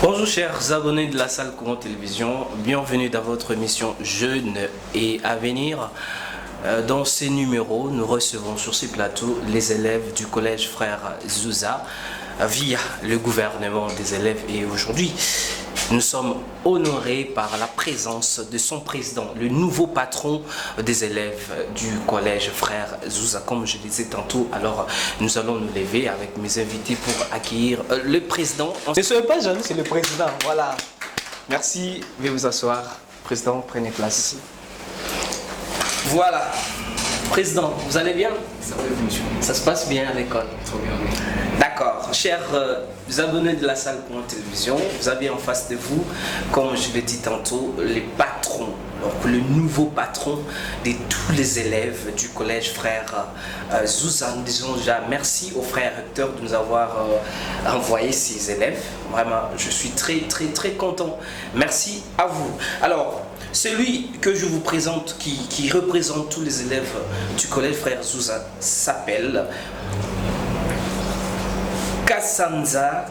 Bonjour chers abonnés de la salle Courant Télévision, bienvenue dans votre émission Jeunes et Avenir. Dans ces numéros, nous recevons sur ces plateaux les élèves du collège Frère Zouza via le gouvernement des élèves. Et aujourd'hui, nous sommes honorés par la présence de son président, le nouveau patron des élèves du collège Frère Zouza. Comme je le disais tantôt, alors nous allons nous lever avec mes invités pour accueillir le président. Ne soyez pas jaloux, c'est le président, voilà. Merci, veuillez vous asseoir. Président, prenez place. Voilà. Président, vous allez bien? Ça va bien, monsieur. Ça se passe bien à l'école? Trop bien, oui. D'accord. Chers abonnés de la salle Courant Télévision, vous avez en face de vous, comme je l'ai dit tantôt, les patrons. Donc, le nouveau patron de tous les élèves du collège Frère Zouza. Nous disons déjà merci au frère recteur de nous avoir envoyé ces élèves. Vraiment, je suis très content. Merci à vous. Alors, celui que je vous présente, qui représente tous les élèves du collège Frère Zouza, s'appelle Kassanza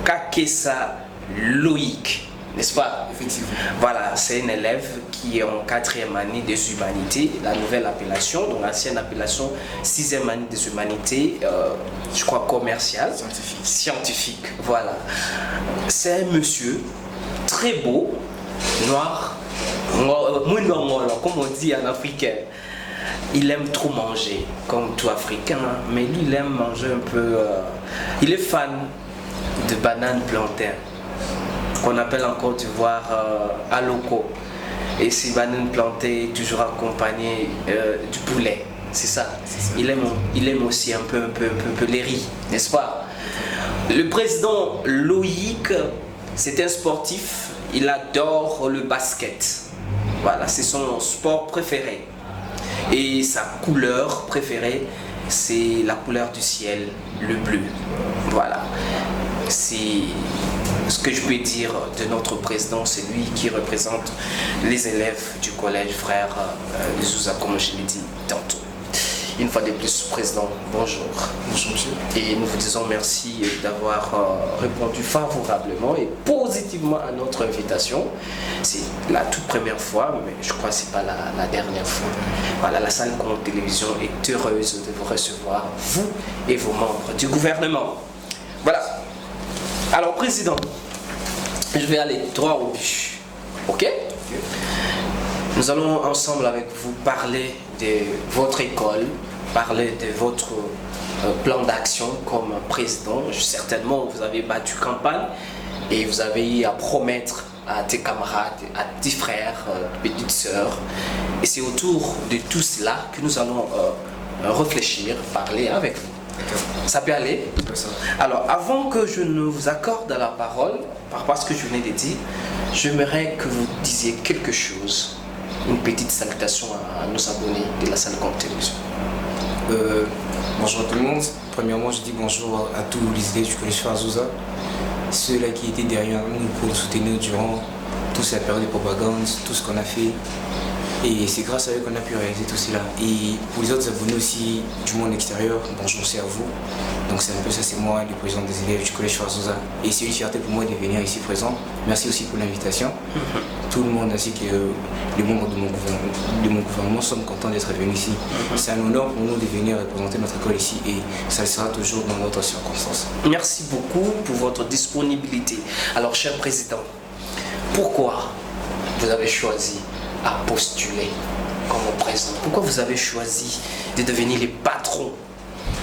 Kakessa Loïc, n'est-ce pas? Effectivement. Voilà, c'est un élève qui est en 4e année des humanités, la nouvelle appellation, donc l'ancienne appellation 6e année des humanités, je crois commerciale. Scientifique, voilà. C'est un monsieur très beau, noir, comme on dit en africain. Il aime trop manger, comme tout Africain, mais lui il aime manger un peu... il est fan de bananes plantains, qu'on appelle en Côte d'Ivoire aloko. Et ces bananes plantées toujours accompagnées du poulet, c'est ça. Il aime aussi un peu les riz, n'est-ce pas? Le président Loïc, c'est un sportif, il adore le basket. Voilà, c'est son sport préféré. Et sa couleur préférée, c'est la couleur du ciel, le bleu. Voilà. C'est ce que je peux dire de notre président, c'est lui qui représente les élèves du collège Frère Zouza, comme je l'ai dit tantôt. Une fois de plus, président, bonjour. Bonjour, monsieur. Et nous vous disons merci d'avoir répondu favorablement et positivement à notre invitation. C'est la toute première fois, mais je crois que ce n'est pas la dernière fois. Voilà, la salle Courant Télévision est heureuse de vous recevoir, vous et vos membres du gouvernement. Voilà. Alors, président, je vais aller droit au but. OK? Nous allons ensemble avec vous parler de votre école, parler de votre plan d'action comme président. Certainement, vous avez battu campagne et vous avez eu à promettre à tes camarades, à tes frères, petites sœurs. Et c'est autour de tout cela que nous allons réfléchir, parler avec vous. Ça peut aller? Alors, avant que je ne vous accorde la parole, par rapport à ce que je venais de dire, j'aimerais que vous disiez quelque chose. Une petite salutation à nos abonnés de la salle Courant Télévision. Bonjour à tout le monde. Premièrement, je dis bonjour à tous les élèves du collège Frère Zouza, ceux-là qui étaient derrière nous pour nous soutenir durant toute cette période de propagande, tout ce qu'on a fait. Et c'est grâce à eux qu'on a pu réaliser tout cela. Et pour les autres abonnés aussi du monde extérieur, bonjour aussi à vous. Donc c'est un peu ça, c'est moi, le président des élèves du collège Frère Zouza. Et c'est une fierté pour moi de venir ici présent. Merci aussi pour l'invitation. Tout le monde ainsi que les membres de mon gouvernement sommes contents d'être venus ici. C'est un honneur pour nous de venir représenter notre école ici et ça sera toujours dans notre circonstance. Merci beaucoup pour votre disponibilité. Alors, cher président, pourquoi vous avez choisi à postuler comme président? Pourquoi vous avez choisi de devenir les patrons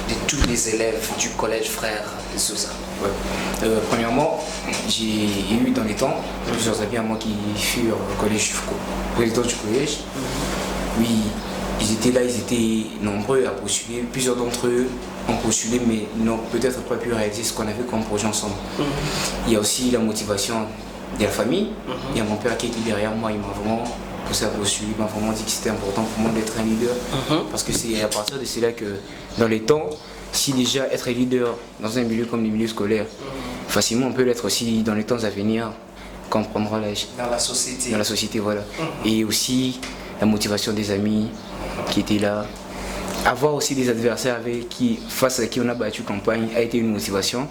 de tous les élèves du collège Frère Zouza? Ouais. Premièrement, j'ai eu dans les temps plusieurs amis à moi qui furent au collège, président du collège. Oui, ils étaient là, ils étaient nombreux à postuler. Plusieurs d'entre eux ont postulé, mais n'ont peut-être pas pu réaliser ce qu'on avait comme projet ensemble. Il y a aussi la motivation de la famille. Il y a mon père qui était derrière moi, il m'a vraiment poussé à postuler, il m'a vraiment dit que c'était important pour moi d'être un leader. Parce que c'est à partir de cela que, dans les temps, si déjà être leader dans un milieu comme le milieu scolaire, facilement on peut l'être aussi dans les temps à venir quand on prendra l'âge. Dans la société. Dans la société, voilà. Et aussi la motivation des amis qui étaient là. Avoir aussi des adversaires face à qui on a battu campagne a été une motivation.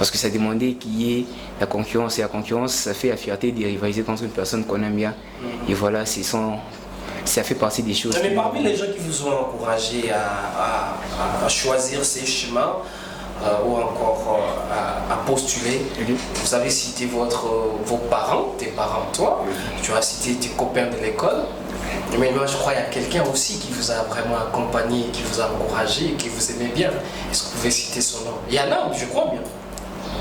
Parce que ça demandait qu'il y ait la concurrence. Et la concurrence, ça fait la fierté de rivaliser contre une personne qu'on aime bien. Et voilà, ça fait partie des choses. Mais parmi les gens qui vous ont encouragé à choisir ces chemins, ou encore à postuler. Vous avez cité vos parents, tes parents, toi. Tu as cité tes copains de l'école. Mais moi, je crois qu'il y a quelqu'un aussi qui vous a vraiment accompagné, qui vous a encouragé, qui vous aimait bien. Est-ce que vous pouvez citer son nom? Il y en a, je crois bien.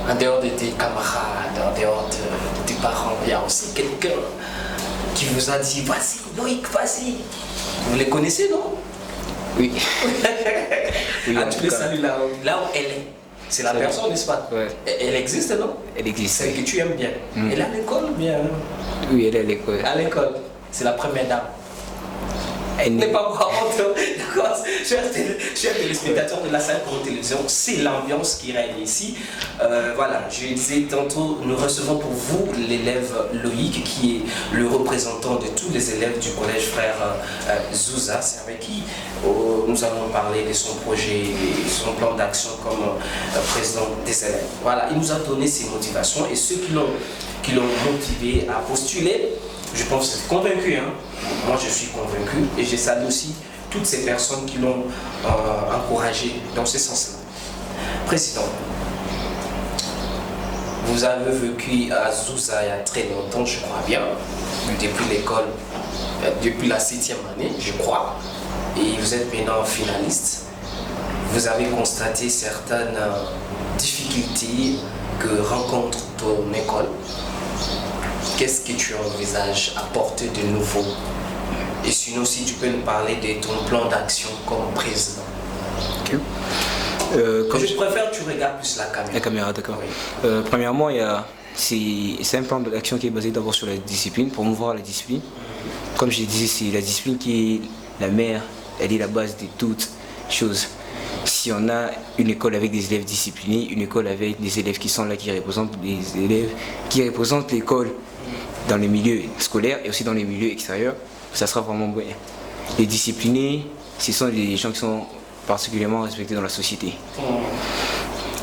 En dehors de tes camarades, en dehors de tes parents, il y a aussi quelqu'un qui vous a dit, vas-y, Loïc, vas-y. Vous les connaissez, non? Oui. Oui, tu les salues là où elle est. C'est la personne, n'est-ce pas? Ouais. Elle existe, non? Elle existe. Celle que tu aimes bien. Elle est à l'école bien? Oui, elle est à l'école. À l'école. C'est la première dame. Elle n'est pas encore d'accord. Chers téléspectateurs de la salle pour télévision, c'est l'ambiance qui règne ici. Voilà, je disais tantôt, nous recevons pour vous l'élève Loïc, qui est le représentant de tous les élèves du collège frère Zouza. C'est avec qui nous allons parler de son projet, de son plan d'action comme président des élèves. Voilà, il nous a donné ses motivations et ceux qui l'ont motivé à postuler. Je pense que c'est convaincu, hein. Moi je suis convaincu et je salue aussi toutes ces personnes qui l'ont encouragé dans ce sens-là. Président, vous avez vécu à Zouza il y a très longtemps, je crois bien, depuis l'école, depuis la 7e année, je crois, et vous êtes maintenant finaliste. Vous avez constaté certaines difficultés que rencontre ton école. Qu'est-ce que tu envisages apporter de nouveau? Et sinon, si tu peux nous parler de ton plan d'action comme président. Okay. Je préfère que tu regardes plus la caméra. La caméra, d'accord. Oui. Premièrement, c'est un plan d'action qui est basé d'abord sur la discipline, pour promouvoir la discipline. Comme je disais, c'est la discipline qui est la mère, elle est la base de toutes choses. Si on a une école avec des élèves disciplinés, une école avec des élèves qui sont là, qui représentent des élèves, qui représentent l'école dans les milieux scolaires et aussi dans les milieux extérieurs, ça sera vraiment bien. Les disciplinés, ce sont des gens qui sont particulièrement respectés dans la société.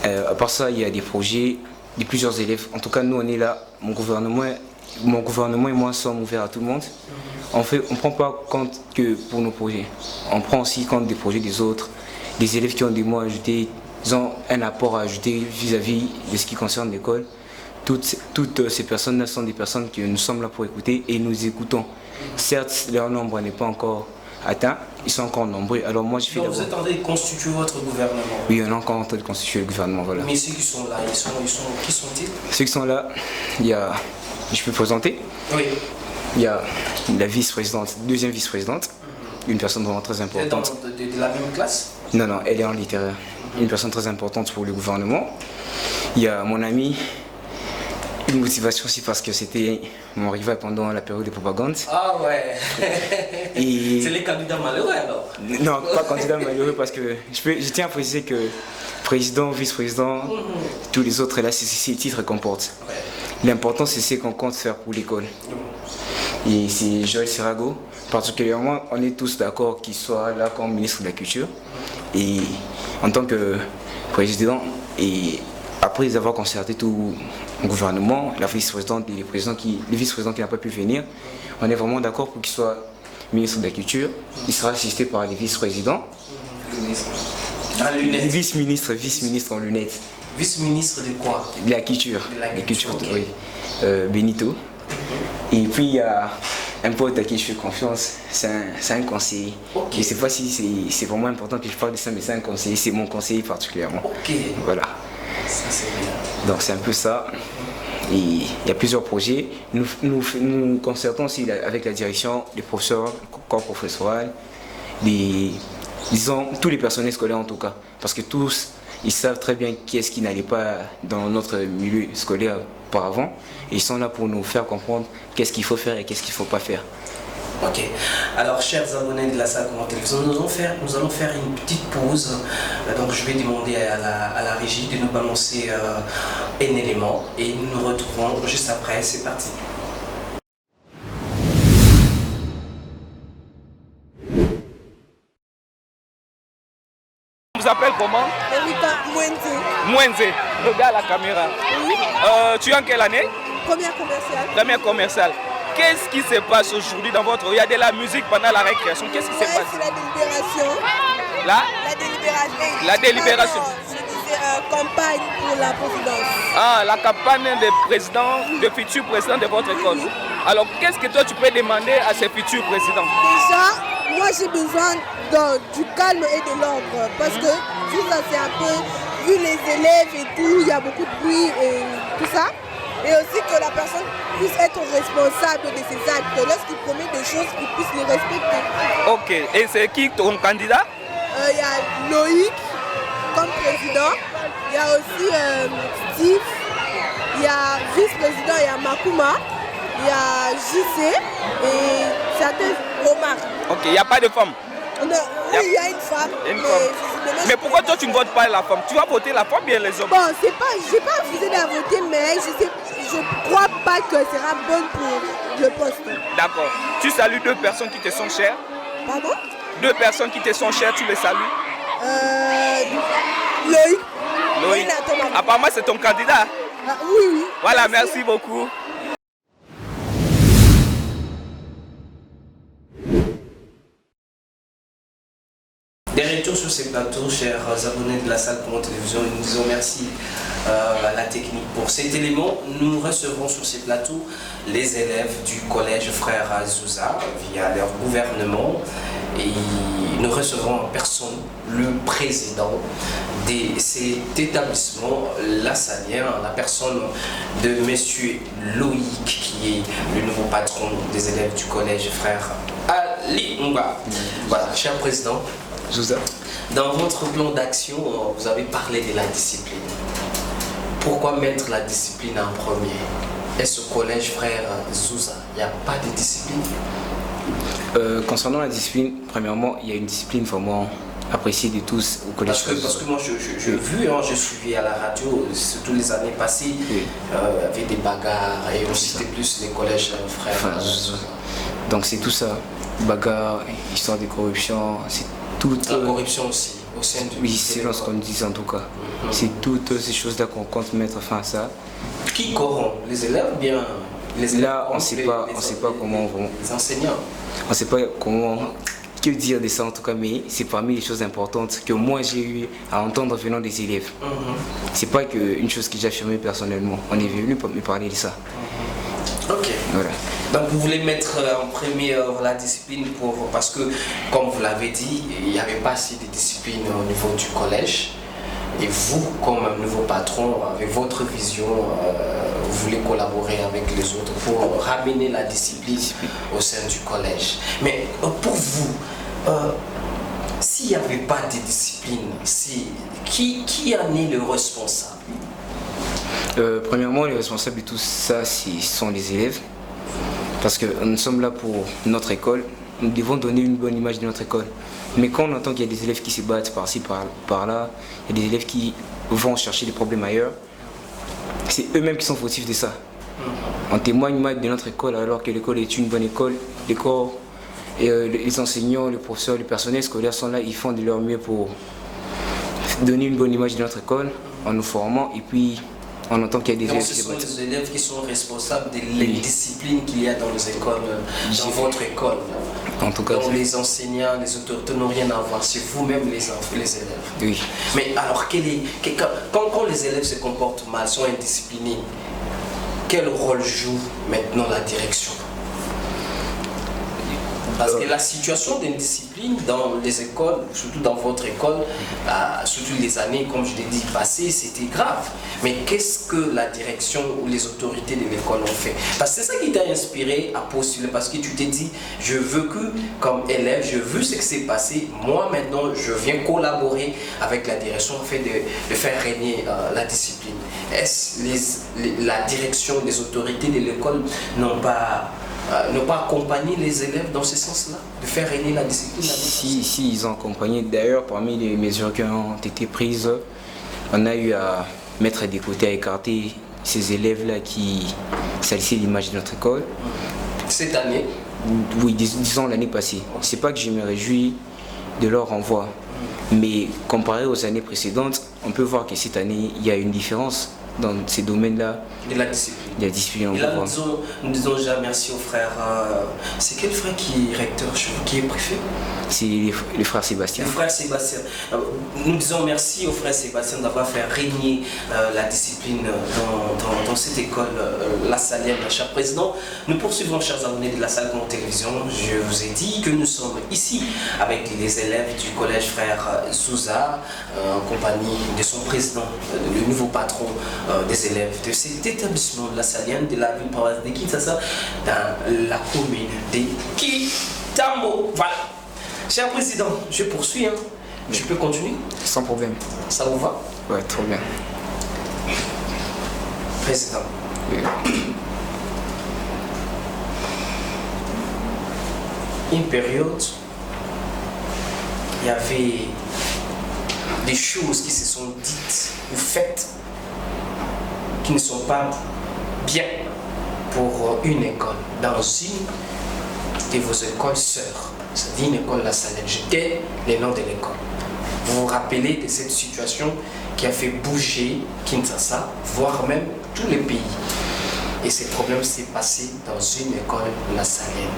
À part ça, il y a des projets de plusieurs élèves. En tout cas, nous, on est là. Mon gouvernement et moi sommes ouverts à tout le monde. On ne prend pas compte que pour nos projets. On prend aussi compte des projets des autres, des élèves qui ont des mots à ajouter, ils ont un apport à ajouter vis-à-vis de ce qui concerne l'école. Toutes ces personnes-là sont des personnes que nous sommes là pour écouter et nous écoutons. Certes, leur nombre n'est pas encore atteint, ils sont encore nombreux. Alors moi, je fais donc vous êtes en train de constituer votre gouvernement? Oui, on est encore en train de constituer le gouvernement, voilà. Mais ceux qui sont là, qui sont-ils? Ceux qui sont là, il y a... Je peux présenter? Oui. Il y a la vice-présidente, deuxième vice-présidente, une personne vraiment très importante. Elle est de la même classe? Non, non, elle est en littéraire. Une personne très importante pour le gouvernement. Il y a mon ami. Une motivation aussi parce que c'était mon rival pendant la période de propagande. Ah ouais. Et... C'est les candidats malheureux alors? Non, pas candidat malheureux parce que je tiens à préciser que président, vice-président, tous les autres là, c'est ces titres qu'on porte. Ouais. L'important c'est ce qu'on compte faire pour l'école. Et c'est Joël Sirago, particulièrement, on est tous d'accord qu'il soit là comme ministre de la Culture. Et en tant que président, et après avoir concerté tout le gouvernement, la vice-présidente et le vice-président qui n'a pas pu venir, on est vraiment d'accord pour qu'il soit ministre de la Culture. Il sera assisté par les vice-présidents. Vice-ministre en lunettes. Vice-ministre de quoi? De la Culture. De la Culture, okay. Oui. Benito. Et puis il y a un pote à qui je fais confiance, c'est un conseiller. Okay. Je ne sais pas si c'est vraiment important que je parle de ça, mais c'est un conseiller, c'est mon conseiller particulièrement. Ok. Voilà. Ça c'est bien. Donc c'est un peu ça. Et il y a plusieurs projets. Nous concertons aussi avec la direction, les professeurs, le corps professoral, disons tous les personnels scolaires en tout cas. Parce que tous, ils savent très bien qui est-ce qui n'allait pas dans notre milieu scolaire auparavant. Et ils sont là pour nous faire comprendre qu'est-ce qu'il faut faire et qu'est-ce qu'il ne faut pas faire. Ok. Alors, chers abonnés de la salle Comment Télévision, nous allons faire une petite pause. Donc, je vais demander à la régie de nous balancer un élément et nous nous retrouvons juste après. C'est parti. On vous appelle comment? Erika Mwenze. Mwenze, regarde la caméra. Oui. Tu es en quelle année? Première commerciale. Première commerciale. Qu'est-ce qui se passe aujourd'hui dans votre... Il y a de la musique pendant la récréation. Qu'est-ce qui se passe? C'est la délibération. La délibération. La délibération. Je disais campagne pour la présidence. Ah, la campagne des présidents, de futurs présidents de votre école. Oui. Alors, qu'est-ce que toi tu peux demander à ces futurs présidents? Déjà, moi j'ai besoin du calme et de l'ordre. Parce que tout ça c'est un peu, vu les élèves et tout, il y a beaucoup de bruit et tout ça. Et aussi que la personne puisse être responsable de ses actes. Lorsqu'il promet des choses, qu'il puisse les respecter. Ok. Et c'est qui ton candidat? Il y a Loïc comme président. Il y a aussi Steve. Il y a vice-président, il y a Makuma. Il y a JC et certains Omar. Ok, il n'y a pas de femme? Oui, il y a une femme. Mais pourquoi toi tu ne votes pas la femme? Tu vas voter la femme ou bien les hommes? Bon, c'est pas, j'ai pas refusé de la voter, mais je crois pas qu'elle sera bonne pour le poste. D'accord. Tu salues deux personnes qui te sont chères? Pardon? Deux personnes qui te sont chères, tu les salues? Loïc. Loïc. Apparemment c'est ton candidat. Ah, oui. Voilà, merci beaucoup. Des retours sur ces plateaux, chers abonnés de la salle Commande Télévision, nous disons merci à la technique pour cet élément. Nous recevrons sur ces plateaux les élèves du collège Frère Azouza via leur gouvernement et nous recevrons en personne le président de cet établissement, l'Assalien, la personne de monsieur Loïc qui est le nouveau patron des élèves du collège Frère Ali Mba. Voilà, cher président. Zouza. Dans votre plan d'action, vous avez parlé de la discipline. Pourquoi mettre la discipline en premier? Est-ce au collège Frère Zouza, il n'y a pas de discipline? Concernant la discipline, premièrement, il y a une discipline vraiment appréciée de tous au collège. Parce que moi, j'ai vu, je suivi à la radio, surtout les années passées, il y avait des bagarres et aussi c'était plus les collèges Frère Zouza. Donc c'est tout ça, bagarre, histoire de corruption, c'est tout. La corruption aussi, au sein du... Oui, c'est ce qu'on dit en tout cas. C'est toutes ces choses-là qu'on compte mettre fin à ça. Qui corrompt? Les élèves ou bien les élèves? Là, on ne sait pas comment vont. Les enseignants. On ne sait pas comment, que dire de ça en tout cas, mais c'est parmi les choses importantes que moi j'ai eu à entendre venant des élèves. C'est pas une chose que j'ai affirmée personnellement. On est venu pour me parler de ça. Ok. Voilà. Donc vous voulez mettre en première la discipline parce que, comme vous l'avez dit, il n'y avait pas assez de discipline au niveau du collège. Et vous, comme un nouveau patron, avec votre vision, vous voulez collaborer avec les autres pour ramener la discipline au sein du collège. Mais pour vous, s'il n'y avait pas de discipline, qui en est le responsable? Premièrement, les responsables de tout ça, ce sont les élèves. Parce que nous sommes là pour notre école. Nous devons donner une bonne image de notre école. Mais quand on entend qu'il y a des élèves qui se battent par-ci, par-là, il y a des élèves qui vont chercher des problèmes ailleurs, c'est eux-mêmes qui sont fautifs de ça. On témoigne mal de notre école alors que l'école est une bonne école. L'école, les enseignants, les professeurs, le personnel scolaire sont là, ils font de leur mieux pour donner une bonne image de notre école en nous formant et puis on entend qu'il y a des élèves qui se battent. Ce sont les élèves qui sont responsables de l'indiscipline qu'il y a dans les écoles, dans votre école. En tout cas, donc les enseignants, les autorités n'ont rien à voir, c'est vous-même les élèves. Oui. Mais alors, quand les élèves se comportent mal, sont indisciplinés, quel rôle joue maintenant la direction? Parce que la situation d'indiscipline dans les écoles, surtout dans votre école, surtout les années, comme je l'ai dit, passées, c'était grave. Mais qu'est-ce que la direction ou les autorités de l'école ont fait? Parce que c'est ça qui t'a inspiré à postuler, parce que tu t'es dit, je veux que, comme élève, je veux ce qui s'est passé, moi maintenant, je viens collaborer avec la direction afin de faire régner la discipline. Est-ce la direction, les autorités de l'école n'ont pas accompagné les élèves dans ce sens-là, de faire régner la discipline? Si, ils ont accompagné. D'ailleurs, parmi les mesures qui ont été prises, on a eu à mettre de côté, à écarter ces élèves-là qui salissaient l'image de notre école. Cette année? Oui, disons l'année passée. C'est pas que je me réjouis de leur renvoi, Mais comparé aux années précédentes, on peut voir que cette année, il y a une différence dans ces domaines-là. De la discipline. Il y a discipline. Et là, nous disons déjà merci au frère. C'est quel frère qui est recteur chez vous, qui est préfet? C'est le frère Sébastien. Le frère Sébastien. Nous disons merci au frère Sébastien d'avoir fait régner la discipline dans cette école, la Salienne, cher président. Nous poursuivons, chers abonnés de la salle Congo Télévision. Je vous ai dit que nous sommes ici avec les élèves du collège frère Souza, en compagnie de son président, le nouveau patron des élèves de cet établissement de la Salienne, de la ville paroisse de Kinshasa, dans la commune de Kitambo. Voilà. Cher président, je poursuis. Je peux continuer? Sans problème. Ça vous va? Ouais, trop bien. Président. Oui. Une période, il y avait des choses qui se sont dites ou faites qui ne sont pas bien pour une école. Dans une de vos écoles sœurs, c'est-à-dire une école La Salienne, j'étais les noms de l'école. Vous vous rappelez de cette situation qui a fait bouger Kinshasa, voire même tous les pays. Et ce problème s'est passé dans une école La Salienne.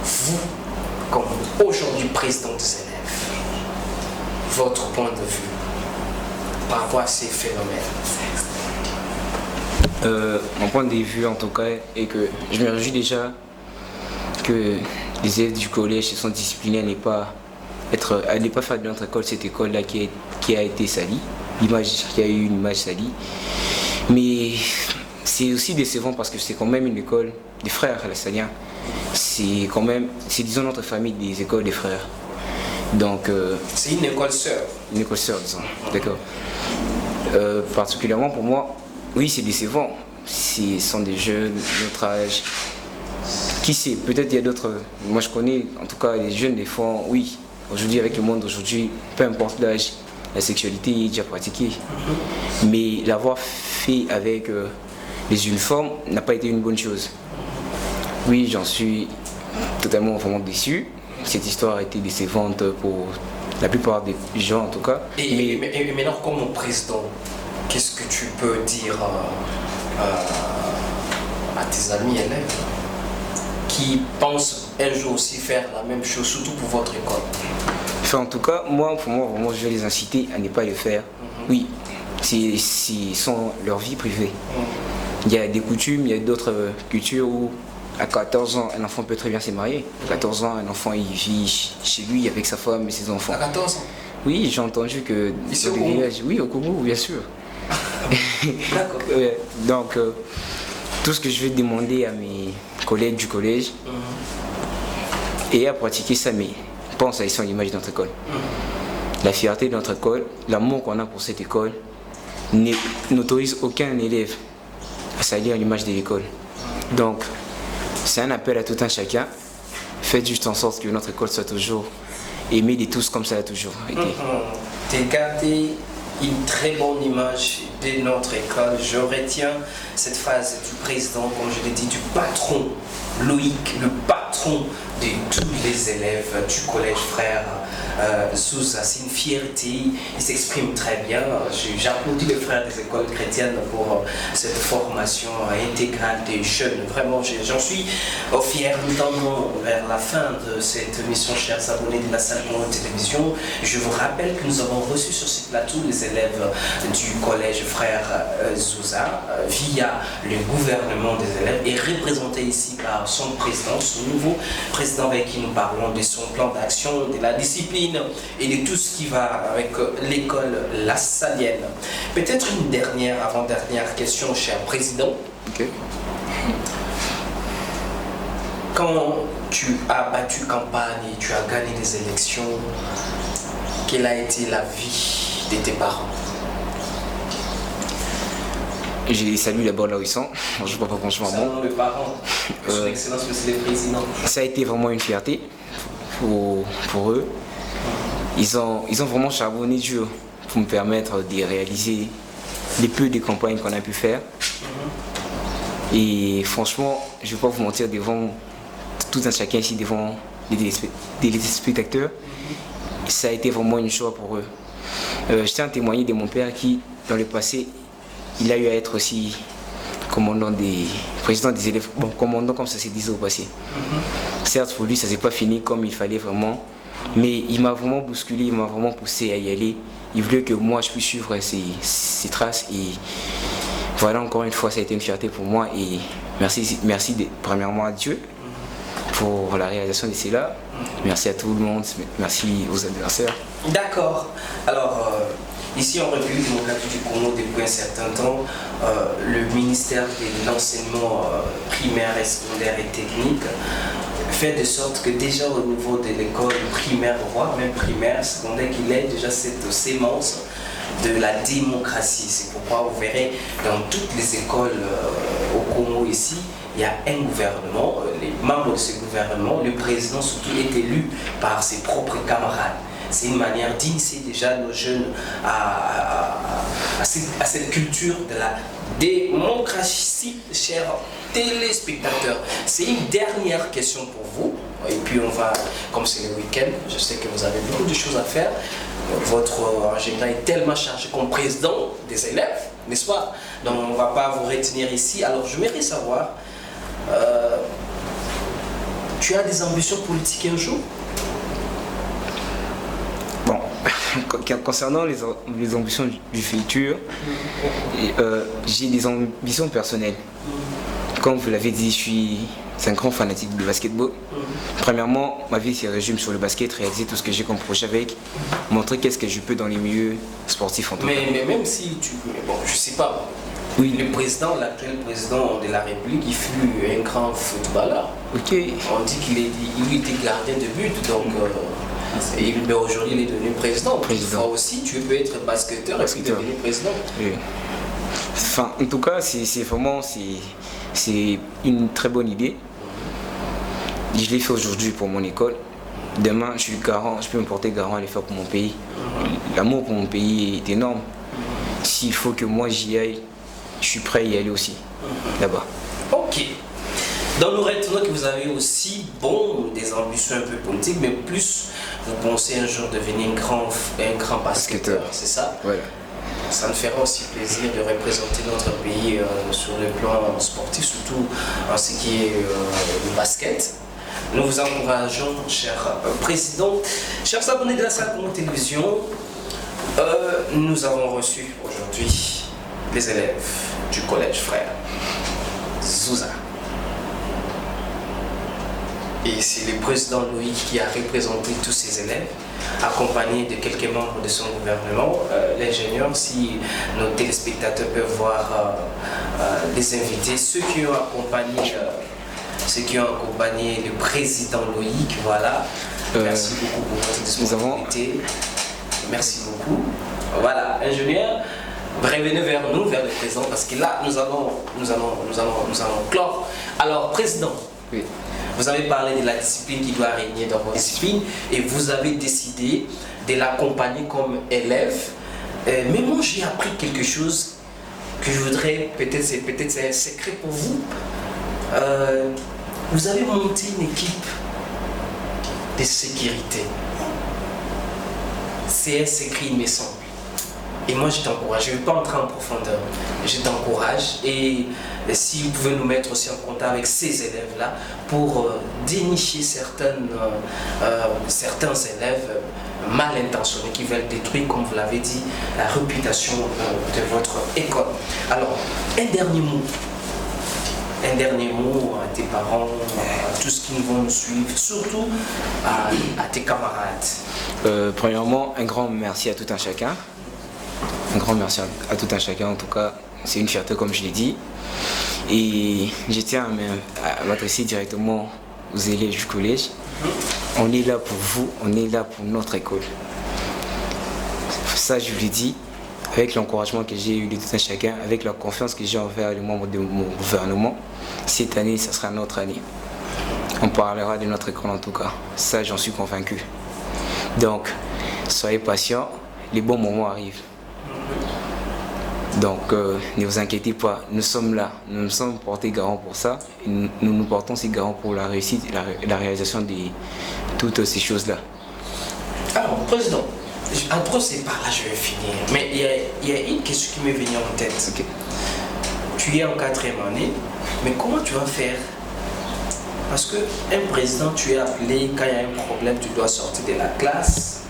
Vous, comme aujourd'hui président des élèves, votre point de vue par rapport à ces phénomènes? Mon point de vue en tout cas est que je me réjouis déjà que les élèves du collège se sont disciplinés à ne pas faire de notre école cette école-là qui a été salie, qui a eu une image salie. Mais c'est aussi décevant parce que c'est quand même une école des frères, la Salienne. C'est disons notre famille des écoles des frères. Donc c'est une école sœur. Une école sœur, disons. D'accord. Particulièrement pour moi, oui, c'est décevant. Ce sont des jeunes de notre âge. Qui sait, peut-être il y a d'autres. Moi je connais en tout cas les jeunes des fois, oui, aujourd'hui avec le monde d'aujourd'hui, peu importe l'âge, la sexualité est déjà pratiquée. Mais l'avoir fait avec les uniformes n'a pas été une bonne chose. Oui, j'en suis totalement vraiment déçu. Cette histoire a été décevante pour la plupart des gens en tout cas. Et maintenant, comme président, qu'est-ce que tu peux dire à tes amis élèves qui pensent un jour aussi faire la même chose, surtout pour votre école? Enfin, en tout cas, moi, vraiment, je vais les inciter à ne pas le faire. Oui, c'est leur vie privée. Il y a des coutumes, il y a d'autres cultures où à 14 ans, un enfant peut très bien se marier. À 14 ans, un enfant il vit chez lui avec sa femme et ses enfants. À 14 ans? Oui, j'ai entendu que ici au Congo? Oui, au Congo, bien sûr. D'accord. Donc, tout ce que je vais demander à mes collègues du collège et à pratiquer ça, mais pense à laisser l'image de notre école. La fierté de notre école, l'amour qu'on a pour cette école n'autorise aucun élève à salir l'image de l'école. Donc, c'est un appel à tout un chacun. Faites juste en sorte que notre école soit toujours aimée de tous comme ça a toujours été. Gardez une très bonne image de notre école. Je retiens cette phrase du président, comme je l'ai dit, du patron Loïc, le patron de tous les élèves du collège frère Souza. C'est une fierté, il s'exprime très bien. J'applaudis les frères des écoles chrétiennes pour cette formation intégrale des jeunes. Vraiment, j'en suis fier. Nous tendons vers la fin de cette émission, chers abonnés de la salle Congo Télévision. Je vous rappelle que nous avons reçu sur ce plateau les élèves du collège frère Souza via le gouvernement des élèves et représenté ici par son président, son nouveau président avec qui nous parlons de son plan d'action, de la discipline et de tout ce qui va avec l'école La Salienne. Peut-être une dernière, avant-dernière question, cher président. Ok. Quand tu as battu campagne et tu as gagné les élections, quelle a été la vie de tes parents? Je les salue d'abord là où ils sont. Je ne sais pas franchement. Salut les parents, son excellence monsieur le président. Ça a été vraiment une fierté pour eux. Ils ont vraiment charbonné dur pour me permettre de réaliser les peu de campagnes qu'on a pu faire. Et franchement, je ne vais pas vous mentir devant tout un chacun ici, devant les téléspectateurs ça a été vraiment une joie pour eux. Je tiens à témoigner de mon père qui, dans le passé, il a eu à être aussi président des élèves, bon, commandant comme ça s'est dit au passé. Certes, pour lui, ça ne s'est pas fini comme il fallait vraiment, mais il m'a vraiment bousculé, il m'a vraiment poussé à y aller. Il voulait que moi, je puisse suivre ses traces. Et voilà, encore une fois, ça a été une fierté pour moi. Et merci premièrement à Dieu pour la réalisation de cela. Merci à tout le monde, merci aux adversaires. D'accord. Alors, ici en République démocratique du Congo, depuis un certain temps, le ministère de l'enseignement primaire et secondaire et technique fait de sorte que déjà au niveau de l'école primaire, voire même primaire, secondaire, qu'il ait déjà cette sémence de la démocratie. C'est pourquoi vous verrez dans toutes les écoles au Congo ici, il y a un gouvernement, les membres de ce gouvernement, le président surtout est élu par ses propres camarades. C'est une manière d'initier déjà nos jeunes à cette culture de la démocratie, chers téléspectateurs. C'est une dernière question pour vous. Et puis on va, comme c'est le week-end, je sais que vous avez beaucoup de choses à faire. Votre agenda est tellement chargé comme président des élèves, n'est-ce pas? Donc on ne va pas vous retenir ici. Alors je voudrais savoir, tu as des ambitions politiques un jour? Bon, concernant les ambitions du futur, j'ai des ambitions personnelles. Comme vous l'avez dit, je suis un grand fanatique de basketball. Premièrement, ma vie se résume sur le basket, réaliser tout ce que j'ai comme projet avec, montrer qu'est-ce que je peux dans les milieux sportifs en tout cas. Mais même si tu... Bon, je sais pas. Oui. Le président, l'actuel président de la République, il fut un grand footballeur. Ok. On dit qu'il était gardien de but, donc aujourd'hui il est devenu président. Toi aussi, tu peux être basketteur et puis devenir président. Oui. Enfin, en tout cas, c'est vraiment une très bonne idée. Je l'ai fait aujourd'hui pour mon école. Demain, je peux me porter garant à le faire pour mon pays. L'amour pour mon pays est énorme. S'il faut que moi j'y aille, je suis prêt à y aller aussi, là-bas. Ok. Dans nous retenons que vous avez aussi, des ambitions un peu politiques, mais plus vous pensez un jour devenir un grand basketteur, c'est ça? Voilà. Ça nous fera aussi plaisir de représenter notre pays sur le plan sportif, surtout en ce qui est le basket. Nous vous encourageons, cher président. Chers abonnés de la salle Congo Télévision, nous avons reçu aujourd'hui les élèves du collège Frère Zouza. Et c'est le président Loïc qui a représenté tous ces élèves, accompagné de quelques membres de son gouvernement. L'ingénieur, si nos téléspectateurs peuvent voir les invités, ceux qui ont accompagné le président Loïc, voilà. Merci beaucoup pour votre disponibilité. Merci beaucoup. Voilà, ingénieur, revenez vers nous, vers le président, parce que là, nous allons clore. Alors, président, oui. Vous avez parlé de la discipline qui doit régner dans votre discipline et vous avez décidé de l'accompagner comme élève. Mais moi, j'ai appris quelque chose que je voudrais, peut-être c'est un secret pour vous. Vous avez monté une équipe de sécurité. C'est un secret, il me semble. Et moi, je t'encourage. Je ne vais pas entrer en profondeur. Je t'encourage. Et si vous pouvez nous mettre aussi en contact avec ces élèves-là pour dénicher certains élèves mal intentionnés qui veulent détruire, comme vous l'avez dit, la réputation de votre école. Alors, un dernier mot à tes parents, à tous qui vont nous suivre, surtout à tes camarades. Premièrement, un grand merci à tout un chacun. Un grand merci à tout un chacun, en tout cas, c'est une fierté comme je l'ai dit. Et je tiens à m'adresser directement aux élèves du collège. On est là pour vous, on est là pour notre école. Ça, je vous l'ai dit, avec l'encouragement que j'ai eu de tout un chacun, avec la confiance que j'ai envers les membres de mon gouvernement, cette année, ça sera notre année. On parlera de notre école en tout cas. Ça, j'en suis convaincu. Donc, soyez patients, les bons moments arrivent. Donc ne vous inquiétez pas, nous sommes là, nous nous sommes portés garants pour ça, et nous portons ces garants pour la réussite et la réalisation de toutes ces choses-là. Alors, Président, en gros, c'est par là que je vais finir. Mais il y a une question qui m'est venue en tête. Okay. Tu es en 4e année, mais comment tu vas faire? Parce qu'un président, tu es appelé, quand il y a un problème, tu dois sortir de la classe.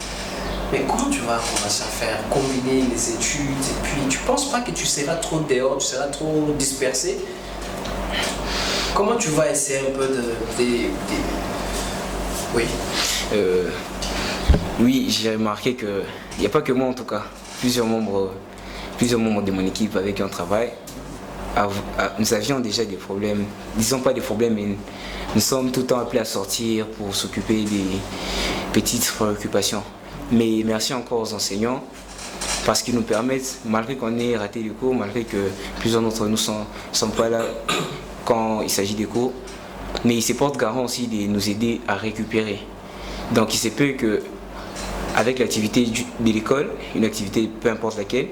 Mais comment tu vas commencer à faire? Combiner les études et puis tu ne penses pas que tu seras trop dehors, tu seras trop dispersé? Comment tu vas essayer un peu Oui. Oui, j'ai remarqué qu'il n'y a pas que moi en tout cas. Plusieurs membres de mon équipe avec qui on travaille, nous avions déjà des problèmes. Disons pas des problèmes, mais nous sommes tout le temps appelés à sortir pour s'occuper des petites préoccupations. Mais merci encore aux enseignants parce qu'ils nous permettent, malgré qu'on ait raté les cours, malgré que plusieurs d'entre nous ne sont pas là quand il s'agit des cours, mais ils se portent garant aussi de nous aider à récupérer. Donc il se peut que avec l'activité de l'école, une activité peu importe laquelle,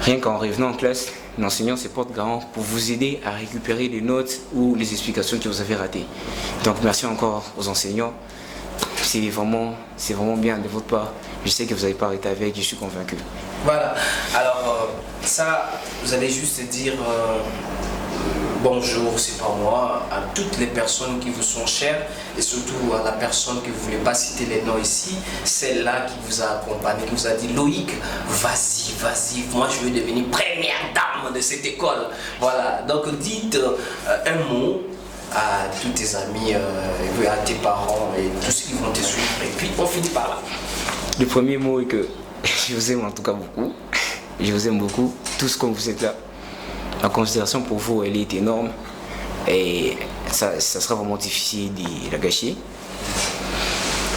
rien qu'en revenant en classe, l'enseignant se porte garant pour vous aider à récupérer les notes ou les explications que vous avez ratées. Donc merci encore aux enseignants. C'est vraiment bien de votre part. Je sais que vous n'avez pas arrêté avec, je suis convaincu. Voilà. Alors, ça, vous allez juste dire bonjour, c'est pas moi, à toutes les personnes qui vous sont chères et surtout à la personne que vous ne voulez pas citer les noms ici, celle-là qui vous a accompagné, qui vous a dit Loïc, vas-y, moi je veux devenir première dame de cette école. Voilà, donc dites un mot à tous tes amis, à tes parents et tous ceux qui vont te suivre. Et puis on finit par là. Le premier mot est que je vous aime en tout cas beaucoup. Je vous aime beaucoup, tous comme vous êtes là. La considération pour vous, elle est énorme. Et ça sera vraiment difficile de la gâcher.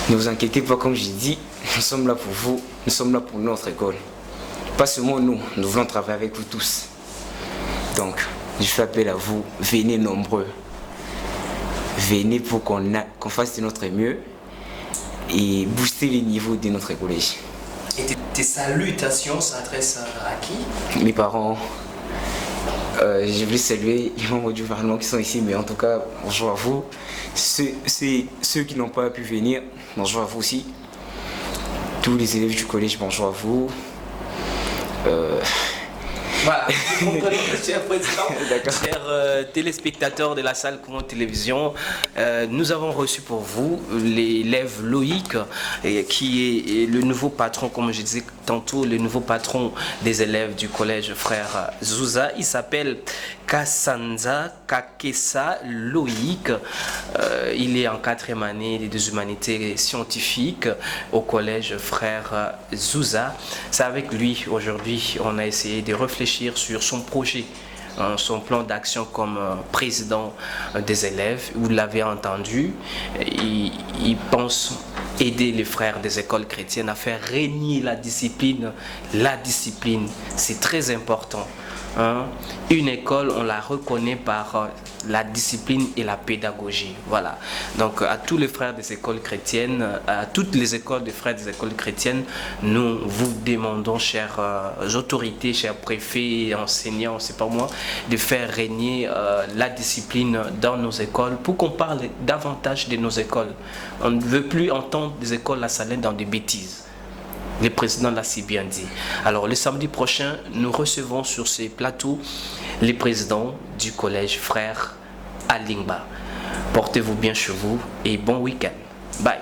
Ne vous inquiétez pas, comme je dis, nous sommes là pour vous, nous sommes là pour notre école. Pas seulement nous voulons travailler avec vous tous. Donc, je fais appel à vous, venez nombreux. Venez pour qu'on fasse de notre mieux et booster les niveaux de notre collège. Et tes salutations s'adressent à qui? Mes parents. Je voulais saluer les membres du gouvernement qui sont ici, mais en tout cas, bonjour à vous. Ceux qui n'ont pas pu venir, bonjour à vous aussi. Tous les élèves du collège, bonjour à vous. Voilà, cher président, chers téléspectateurs de la salle Courant Télévision, nous avons reçu pour vous l'élève Loïc, qui est le nouveau patron, comme je disais tantôt, le nouveau patron des élèves du collège Frère Zouza. Il s'appelle Kassanza Kakessa Loïc. Il est en 4e année des humanités scientifiques au collège Frère Zouza. C'est avec lui aujourd'hui, on a essayé de réfléchir sur son projet, son plan d'action comme président des élèves. Vous l'avez entendu, il pense aider les frères des écoles chrétiennes à faire régner la discipline. La discipline, c'est très important. Une école, on la reconnaît par la discipline et la pédagogie. Voilà. Donc à tous les frères des écoles chrétiennes, à toutes les écoles des frères des écoles chrétiennes, nous vous demandons, chères autorités, chers préfets, enseignants, c'est pas moi, de faire régner la discipline dans nos écoles pour qu'on parle davantage de nos écoles. On ne veut plus entendre des écoles La Salette dans des bêtises. Le président l'a si bien dit. Alors le samedi prochain, nous recevons sur ces plateaux les présidents du collège Frère Alingba. Portez-vous bien chez vous et bon week-end. Bye.